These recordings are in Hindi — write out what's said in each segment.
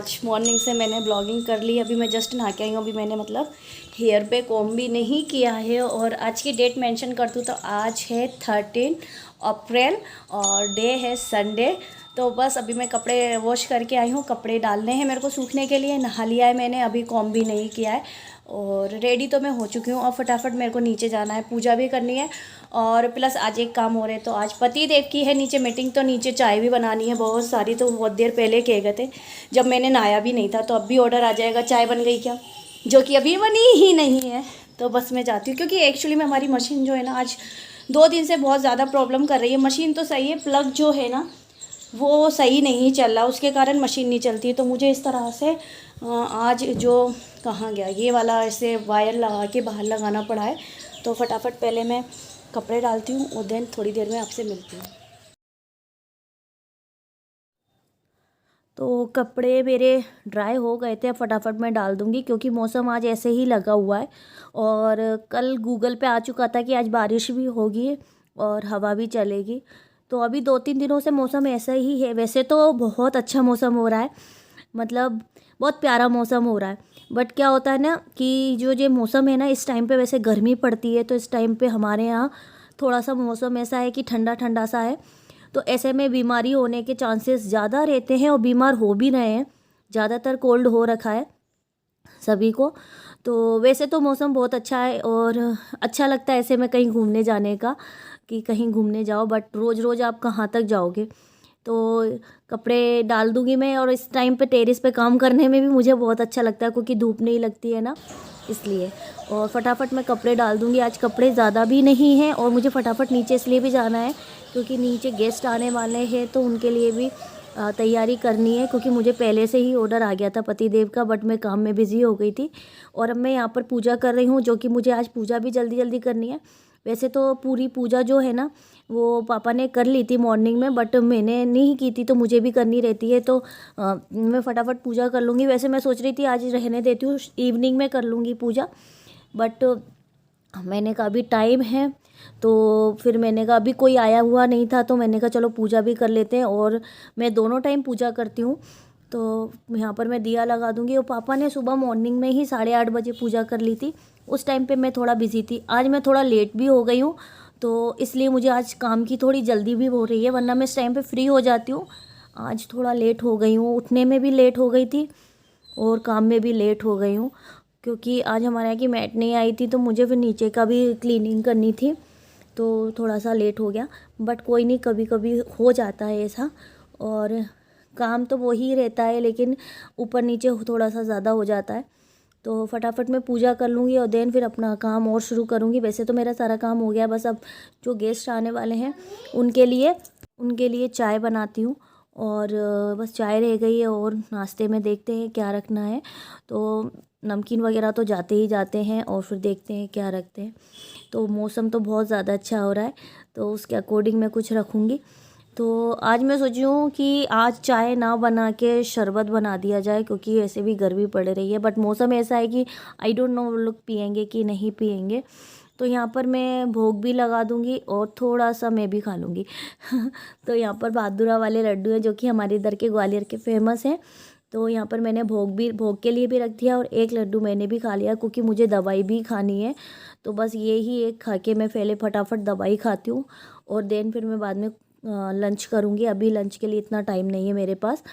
आज मॉर्निंग से मैंने ब्लॉगिंग कर ली। अभी मैं जस्ट नहा के आई हूँ। अभी मैंने मतलब हेयर पे कॉम्ब भी नहीं किया है। और आज की डेट मेंशन कर दूँ तो आज है 13 अप्रैल और डे है संडे। तो बस अभी मैं कपड़े वॉश करके आई हूँ, कपड़े डालने हैं मेरे को सूखने के लिए। नहा लिया है मैंने, अभी कॉम्ब भी नहीं किया है और रेडी तो मैं हो चुकी हूँ। और फटाफट मेरे को नीचे जाना है, पूजा भी करनी है और प्लस आज एक काम हो रहा है। तो आज पति देव की है नीचे मीटिंग, तो नीचे चाय भी बनानी है बहुत सारी। तो बहुत देर पहले कह गए थे जब मैंने नहाया भी नहीं था। तो अब भी ऑर्डर आ जाएगा चाय बन गई क्या, जो कि अभी बनी ही नहीं है। तो बस मैं जाती हूँ क्योंकि एक्चुअली में हमारी मशीन जो है ना आज 2 दिन से बहुत ज़्यादा प्रॉब्लम कर रही है। मशीन तो सही है, प्लग जो है ना वो सही नहीं चल रहा, उसके कारण मशीन नहीं चलती। तो मुझे इस तरह से आज जो कहाँ गया ये वाला ऐसे वायर लगा के बाहर लगाना पड़ा है। तो फटाफट पहले मैं कपड़े डालती हूँ और देन थोड़ी देर में आपसे मिलती हूँ। तो कपड़े मेरे ड्राई हो गए थे, अब फटाफट मैं डाल दूँगी क्योंकि मौसम आज ऐसे ही लगा हुआ है। और कल गूगल पे आ चुका था कि आज बारिश भी होगी और हवा भी चलेगी। तो अभी 2-3 दिनों से मौसम ऐसा ही है। वैसे तो बहुत अच्छा मौसम हो रहा है, मतलब बहुत प्यारा मौसम हो रहा है। बट क्या होता है ना कि जो ये मौसम है ना, इस टाइम पे वैसे गर्मी पड़ती है, तो इस टाइम पे हमारे यहाँ थोड़ा सा मौसम ऐसा है कि ठंडा ठंडा सा है। तो ऐसे में बीमारी होने के चांसेस ज़्यादा रहते हैं और बीमार हो भी रहे हैं। ज़्यादातर कोल्ड हो रखा है सभी को। तो वैसे तो मौसम बहुत अच्छा है और अच्छा लगता है ऐसे में कहीं घूमने जाने का, कि कहीं घूमने जाओ। बट रोज़ रोज़ आप कहाँ तक जाओगे। तो कपड़े डाल दूँगी मैं। और इस टाइम पे टेरेस पे काम करने में भी मुझे बहुत अच्छा लगता है क्योंकि धूप नहीं लगती है ना, इसलिए। और फटाफट मैं कपड़े डाल दूँगी। आज कपड़े ज़्यादा भी नहीं हैं और मुझे फटाफट नीचे इसलिए भी जाना है क्योंकि नीचे गेस्ट आने वाले हैं, तो उनके लिए भी तैयारी करनी है। क्योंकि मुझे पहले से ही ऑर्डर आ गया था पति देव का, बट मैं काम में बिज़ी हो गई थी। और अब मैं यहाँ पर पूजा कर रही हूँ, जो कि मुझे आज पूजा भी जल्दी जल्दी करनी है। वैसे तो पूरी पूजा जो है ना वो पापा ने कर ली थी मॉर्निंग में, बट मैंने नहीं की थी, तो मुझे भी करनी रहती है। तो मैं फटाफट पूजा कर लूँगी। वैसे मैं सोच रही थी आज रहने देती हूँ, इवनिंग में कर लूँगी पूजा। बट मैंने कहा अभी टाइम है, तो फिर मैंने कहा अभी कोई आया हुआ नहीं था, तो मैंने कहा चलो पूजा भी कर लेते हैं। और मैं दोनों टाइम पूजा करती हूँ, तो यहाँ पर मैं दिया लगा दूँगी। और पापा ने सुबह मॉर्निंग में ही 8:30 बजे पूजा कर ली थी। उस टाइम पे मैं थोड़ा बिज़ी थी। आज मैं थोड़ा लेट भी हो गई हूँ, तो इसलिए मुझे आज काम की थोड़ी जल्दी भी हो रही है, वरना मैं इस टाइम पे फ्री हो जाती हूँ। आज थोड़ा लेट हो गई हूँ, उठने में भी लेट हो गई थी और काम में भी लेट हो गई हूँ क्योंकि आज हमारे यहाँ की मैट नहीं आई थी, तो मुझे फिर नीचे का भी क्लीनिंग करनी थी, तो थोड़ा सा लेट हो गया। बट कोई नहीं, कभी कभी हो जाता है ऐसा। और काम तो वही रहता है, लेकिन ऊपर नीचे थोड़ा सा ज़्यादा हो जाता है। तो फटाफट मैं पूजा कर लूँगी और देन फिर अपना काम और शुरू करूँगी। वैसे तो मेरा सारा काम हो गया, बस अब जो गेस्ट आने वाले हैं उनके लिए चाय बनाती हूँ। और बस चाय रह गई है और नाश्ते में देखते हैं क्या रखना है। तो नमकीन वगैरह तो जाते ही जाते हैं और फिर देखते हैं क्या रखते हैं। तो मौसम तो बहुत ज़्यादा अच्छा हो रहा है, तो उसके अकॉर्डिंग मैं कुछ रखूँगी। तो आज मैं सोची हूँ कि आज चाय ना बना के शरबत बना दिया जाए, क्योंकि ऐसे भी गर्मी पड़ रही है। बट मौसम ऐसा है कि आई डोंट नो वो लोग पियेंगे कि नहीं पियेंगे। तो यहाँ पर मैं भोग भी लगा दूँगी और थोड़ा सा मैं भी खा लूँगी। तो यहाँ पर बहादुरा वाले लड्डू हैं, जो कि हमारे इधर के ग्वालियर के फेमस हैं। तो यहाँ पर मैंने भोग के लिए भी रख दिया और एक लड्डू मैंने भी खा लिया, क्योंकि मुझे दवाई भी खानी है। तो बस ये ही एक खा के मैं पहले फटाफट दवाई खाती हूँ और देन फिर मैं बाद में लंच करूँगी। अभी लंच के लिए इतना टाइम नहीं है मेरे पास।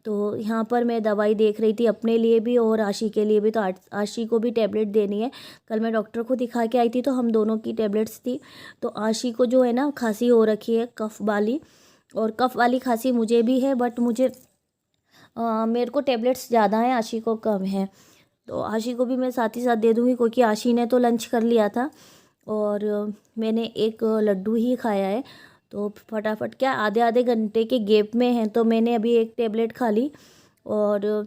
तो यहाँ पर मैं दवाई देख रही थी अपने लिए भी और आशी के लिए भी। तो आशी को भी टैबलेट देनी है। कल मैं डॉक्टर को दिखा के आई थी, तो हम दोनों की टैबलेट्स थी। तो आशी को जो है ना खांसी हो रखी है, कफ़ वाली, और कफ़ वाली खांसी मुझे भी है। बट मेरे को टैबलेट्स ज़्यादा हैं, आशी को कम है। तो आशी को भी मैं साथ ही साथ दे दूँगी, क्योंकि आशी ने तो लंच कर लिया था और मैंने एक लड्डू ही खाया है। तो फटाफट क्या आधे आधे घंटे के गैप में है, तो मैंने अभी एक टैबलेट खा ली और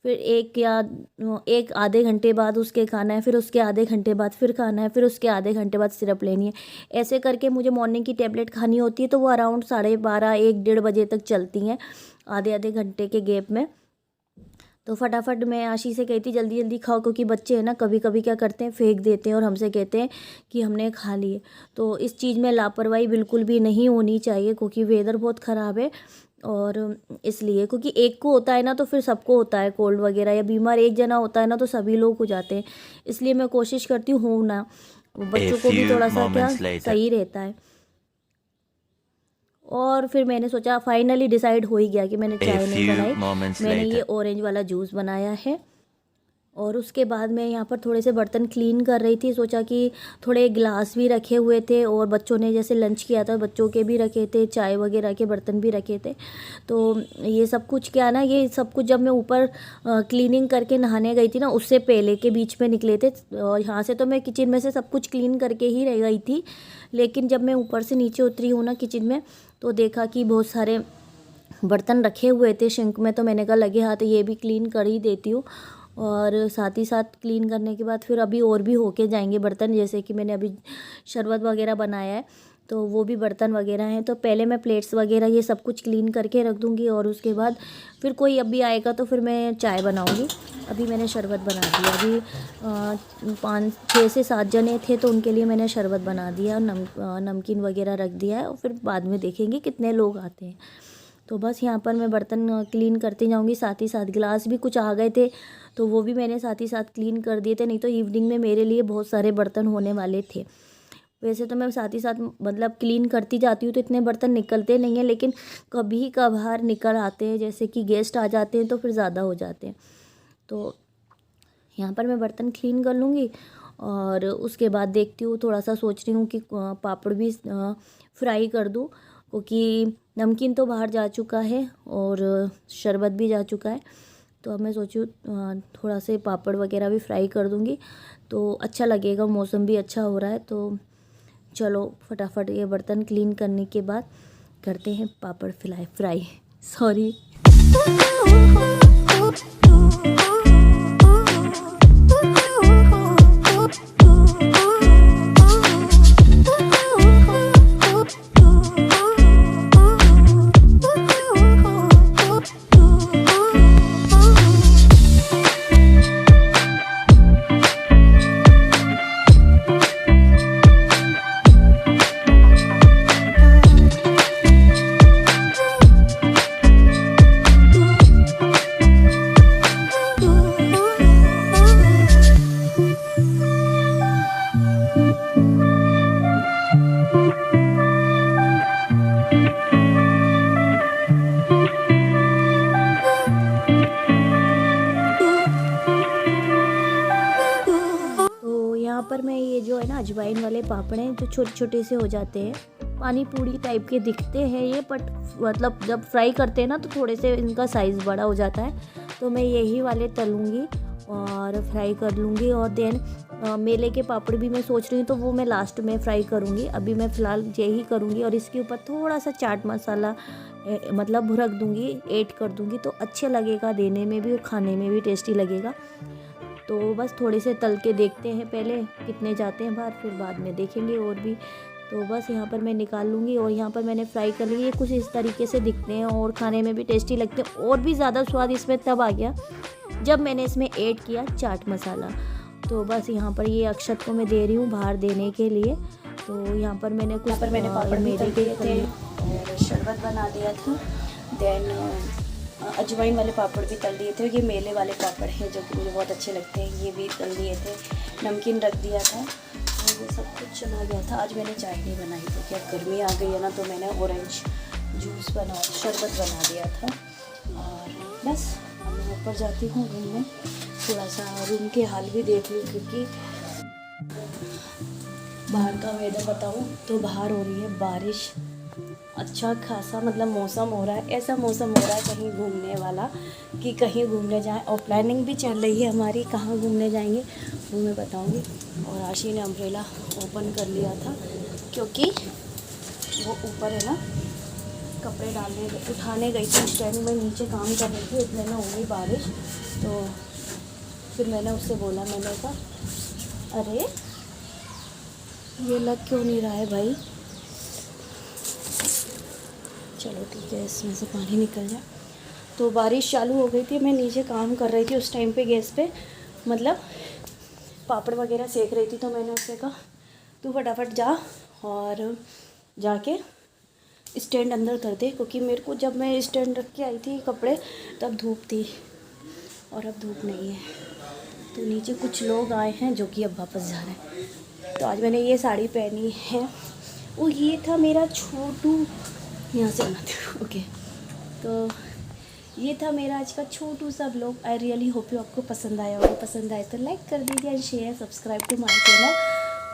फिर एक आधे घंटे बाद उसके खाना है, फिर उसके आधे घंटे बाद फिर खाना है, फिर उसके आधे घंटे बाद सिरप लेनी है। ऐसे करके मुझे मॉर्निंग की टैबलेट खानी होती है। तो वो अराउंड 12:30 1 1:30 बजे तक चलती हैं, आधे आधे घंटे के गैप में। तो फटाफट मैं आशी से कहती जल्दी जल्दी खाओ, क्योंकि बच्चे हैं ना कभी कभी क्या करते हैं, फेंक देते हैं और हमसे कहते हैं कि हमने खा लिए। तो इस चीज़ में लापरवाही बिल्कुल भी नहीं होनी चाहिए, क्योंकि वेदर बहुत ख़राब है और इसलिए क्योंकि एक को होता है ना तो फिर सबको होता है कोल्ड वगैरह, या बीमार एक जना होता है ना तो सभी लोग हो जाते हैं। इसलिए मैं कोशिश करती हूँ ना, बच्चों को भी थोड़ा सा क्या सही रहता है। और फिर मैंने सोचा, फाइनली डिसाइड हो ही गया कि मैंने चाय नहीं बनाई, मैंने ये ऑरेंज वाला जूस बनाया है। और उसके बाद मैं यहाँ पर थोड़े से बर्तन क्लीन कर रही थी। सोचा कि थोड़े गिलास भी रखे हुए थे और बच्चों ने जैसे लंच किया था बच्चों के भी रखे थे, चाय वगैरह के बर्तन भी रखे थे। तो ये सब कुछ क्या ना, ये सब कुछ जब मैं ऊपर क्लीनिंग करके नहाने गई थी ना, उससे पहले के बीच में निकले थे। और यहाँ से तो मैं किचन में से सब कुछ क्लीन करके ही रह गई थी, लेकिन जब मैं ऊपर से नीचे उतरी हूँ ना किचन में, तो देखा कि बहुत सारे बर्तन रखे हुए थे सिंक में। तो मैंने कहा लगे हाथ ये भी क्लीन कर ही देती हूँ। और साथ ही साथ क्लीन करने के बाद फिर अभी और भी होके जाएंगे बर्तन, जैसे कि मैंने अभी शरबत वगैरह बनाया है तो वो भी बर्तन वगैरह हैं। तो पहले मैं प्लेट्स वगैरह ये सब कुछ क्लीन करके रख दूँगी, और उसके बाद फिर कोई अभी आएगा तो फिर मैं चाय बनाऊँगी। अभी मैंने शरबत बना दिया। अभी 5-6 से 7 जने थे तो उनके लिए मैंने शरबत बना दिया, नमकीन वगैरह रख दिया है, और फिर बाद में देखेंगे कितने लोग आते हैं। तो बस यहाँ पर मैं बर्तन क्लीन करती जाऊँगी, साथ ही साथ गिलास भी कुछ आ गए थे तो वो भी मैंने साथ ही साथ क्लीन कर दिए थे। नहीं तो इवनिंग में मेरे लिए बहुत सारे बर्तन होने वाले थे। वैसे तो मैं साथ ही साथ मतलब क्लीन करती जाती हूँ तो इतने बर्तन निकलते नहीं हैं, लेकिन कभी कभार निकल आते हैं, जैसे कि गेस्ट आ जाते हैं तो फिर ज़्यादा हो जाते हैं। तो यहाँ पर मैं बर्तन क्लीन कर लूँगी, और उसके बाद देखती हूँ, थोड़ा सा सोच रही हूँ कि पापड़ भी फ्राई कर दूँ, क्योंकि नमकीन तो बाहर जा चुका है और शरबत भी जा चुका है। तो अब मैं सोचूँ थोड़ा से पापड़ वगैरह भी फ्राई कर दूँगी तो अच्छा लगेगा, मौसम भी अच्छा हो रहा है। तो चलो फटाफट ये बर्तन क्लीन करने के बाद करते हैं पापड़ फ्राई सॉरी। यहाँ पर मैं ये जो है ना अजवाइन वाले पापड़ हैं जो छोटे छोटे से हो जाते हैं, पानी पूरी टाइप के दिखते हैं ये, बट मतलब जब फ्राई करते हैं ना तो थोड़े से इनका साइज़ बड़ा हो जाता है। तो मैं यही वाले तलूँगी और फ्राई कर लूँगी। और देन मेले के पापड़ भी मैं सोच रही हूँ तो वो मैं लास्ट में फ्राई करूँगी। अभी मैं फ़िलहाल यही करूँगी, और इसके ऊपर थोड़ा सा चाट मसाला मतलब रख दूँगी, ऐड कर दूँगी तो अच्छा लगेगा देने में भी और खाने में भी टेस्टी लगेगा। तो बस थोड़े से तल के देखते हैं पहले कितने जाते हैं बाहर, फिर बाद में देखेंगे और भी। तो बस यहाँ पर मैं निकाल लूँगी, और यहाँ पर मैंने फ्राई कर ली। ये कुछ इस तरीके से दिखते हैं और खाने में भी टेस्टी लगते हैं। और भी ज़्यादा स्वाद इसमें तब आ गया जब मैंने इसमें ऐड किया चाट मसाला। तो बस यहाँ पर ये अक्षत को मैं दे रही हूँ बाहर देने के लिए। तो यहाँ पर मैंने पापड़ मेरे दिए थे और शरबत बना दिया था। देन अजवाइन वाले पापड़ भी तल दिए थे। ये मेले वाले पापड़ हैं जो कि मुझे बहुत अच्छे लगते हैं, ये भी तल दिए थे। नमकीन रख दिया था, तो ये सब कुछ चला गया था। आज मैंने चाय नहीं बनाई क्योंकि अब गर्मी आ गई है ना, तो मैंने ऑरेंज जूस शरबत बना दिया था। और बस अब मैं ऊपर जाती हूँ रूम में, थोड़ा सा रूम के हाल भी देख लूँ, क्योंकि बाहर का वेदर बताऊँ तो बाहर हो रही है बारिश। अच्छा खासा मतलब मौसम हो रहा है, ऐसा मौसम हो रहा है कहीं घूमने वाला कि कहीं घूमने जाएं। और प्लानिंग भी चल रही है हमारी, कहाँ घूमने जाएंगे वो मैं बताऊंगी। और आशी ने अम्ब्रेला ओपन कर लिया था क्योंकि वो ऊपर है ना कपड़े उठाने गई थी। उस टाइम मैं नीचे काम कर रही थी, इतने में हो गई बारिश। तो फिर मैंने उससे बोला, मैंने कहा अरे ये लग क्यों नहीं रहा है भाई, चलो ठीक है इसमें से पानी निकल जाए। तो बारिश चालू हो गई थी, मैं नीचे काम कर रही थी उस टाइम पे गैस पे, मतलब पापड़ वगैरह सेक रही थी। तो मैंने उससे कहा तू फटाफट जा और जाके स्टैंड अंदर कर दे, क्योंकि मेरे को जब मैं स्टैंड रख के आई थी कपड़े तब धूप थी और अब धूप नहीं है। तो नीचे कुछ लोग आए हैं जो कि अब वापस जा रहे हैं। तो आज मैंने ये साड़ी पहनी है। वो ये था मेरा छोटू, यहाँ से बनाती हूँ। ओके, तो ये था मेरा आज का छोटू सा blog. I really hope you आपको पसंद आया होगा। पसंद आए तो लाइक कर दीजिए and share, subscribe to my channel.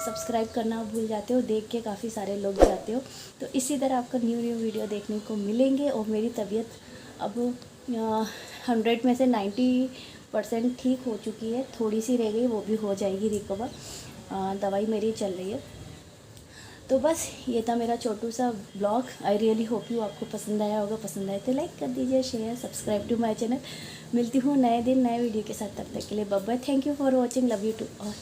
Subscribe करना भूल जाते हो, देख के काफ़ी सारे लोग जाते हो। तो इसी तरह आपको न्यू वीडियो देखने को मिलेंगे। और मेरी तबीयत अब 100 में से 90% ठीक हो चुकी है। थोड़ी सी रह गई, वो भी हो जाएगी रिकवर। दवाई मेरी चल रही है। तो बस ये था मेरा छोटू सा blog. I really hope you आपको पसंद आया होगा। पसंद आए तो लाइक कर दीजिए, share, subscribe to my channel. मिलती हूँ नए दिन नए वीडियो के साथ। तब तक के लिए bye bye. Thank you for watching. Love you to all.